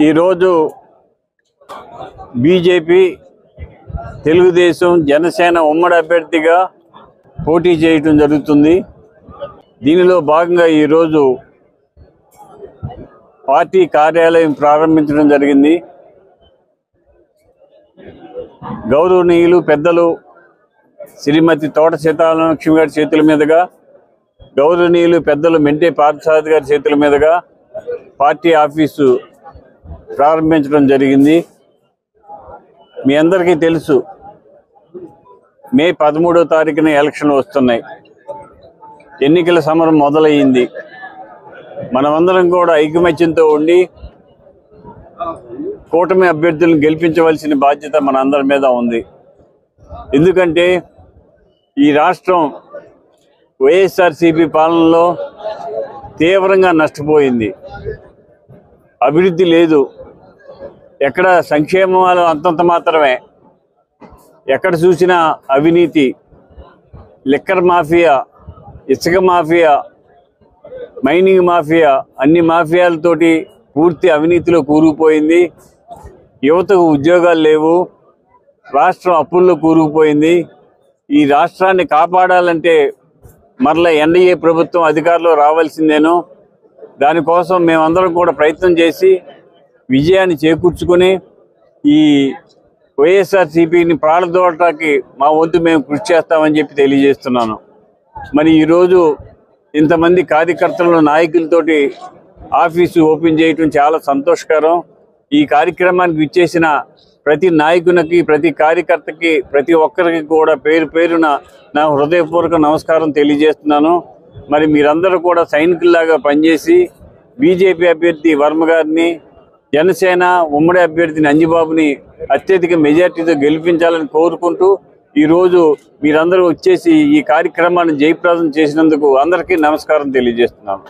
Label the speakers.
Speaker 1: ఈరోజు బీజేపీ తెలుగుదేశం జనసేన ఉమ్మడి అభ్యర్థిగా పోటీ చేయడం జరుగుతుంది. దీనిలో భాగంగా ఈరోజు పార్టీ కార్యాలయం ప్రారంభించడం జరిగింది. గౌరవనీయులు పెద్దలు శ్రీమతి తోట సీతారామలక్ష్మి గారి చేతుల మీదుగా, గౌరవనీయులు పెద్దలు మెంటే పార్థసారథి గారి చేతుల మీదుగా పార్టీ ఆఫీసు ప్రారంభించడం జరిగింది. మీ అందరికీ తెలుసు, మే 13వ తారీఖున ఎలక్షన్ వస్తున్నాయి. ఎన్నికల సమరం మొదలయ్యింది. మనమందరం కూడా ఐకమత్యంతో ఉండి కూటమి అభ్యర్థులను గెలిపించవలసిన బాధ్యత మన అందరి మీద ఉంది. ఎందుకంటే ఈ రాష్ట్రం వైఎస్ఆర్సీపీ పాలనలో తీవ్రంగా నష్టపోయింది. అభివృద్ధి లేదు. ఎక్కడ సంక్షేమాలు అంతంత మాత్రమే. ఎక్కడ చూసినా అవినీతి, లిక్కర్ మాఫియా, ఇసుక మాఫియా, మైనింగ్ మాఫియా, అన్ని మాఫియాలతోటి పూర్తి అవినీతిలో కూరుకుపోయింది. యువతకు ఉద్యోగాలు లేవు. రాష్ట్రం అప్పుల్లో కూరుకుపోయింది. ఈ రాష్ట్రాన్ని కాపాడాలంటే మరలా ఎన్డీఏ ప్రభుత్వం అధికారంలో రావాల్సిందేనో. దానికోసం మేమందరం కూడా ప్రయత్నం చేసి విజయాన్ని చేకూర్చుకొని ఈ వైఎస్ఆర్సీపీని ప్రాళదోడటానికి మా వంతు మేము కృషి చేస్తామని చెప్పి తెలియజేస్తున్నాను. మరి ఈరోజు ఇంతమంది కార్యకర్తలను నాయకులతోటి ఆఫీసు ఓపెన్ చేయటం చాలా సంతోషకరం. ఈ కార్యక్రమానికి విచ్చేసిన ప్రతి నాయకునికి, ప్రతి కార్యకర్తకి, ప్రతి ఒక్కరికి కూడా పేరు పేరున నా హృదయపూర్వక నమస్కారం తెలియజేస్తున్నాను. మరి మీరందరూ కూడా సైనికుల్లాగా పనిచేసి బీజేపీ అభ్యర్థి వర్మ గారిని, జనసేన ఉమ్మడి అభ్యర్థిని అంజిబాబుని అత్యధిక మెజార్టీతో గెలిపించాలని కోరుకుంటూ ఈరోజు మీరందరూ వచ్చేసి ఈ కార్యక్రమాన్ని జయప్రదం చేసినందుకు అందరికీ నమస్కారం తెలియజేస్తున్నాను.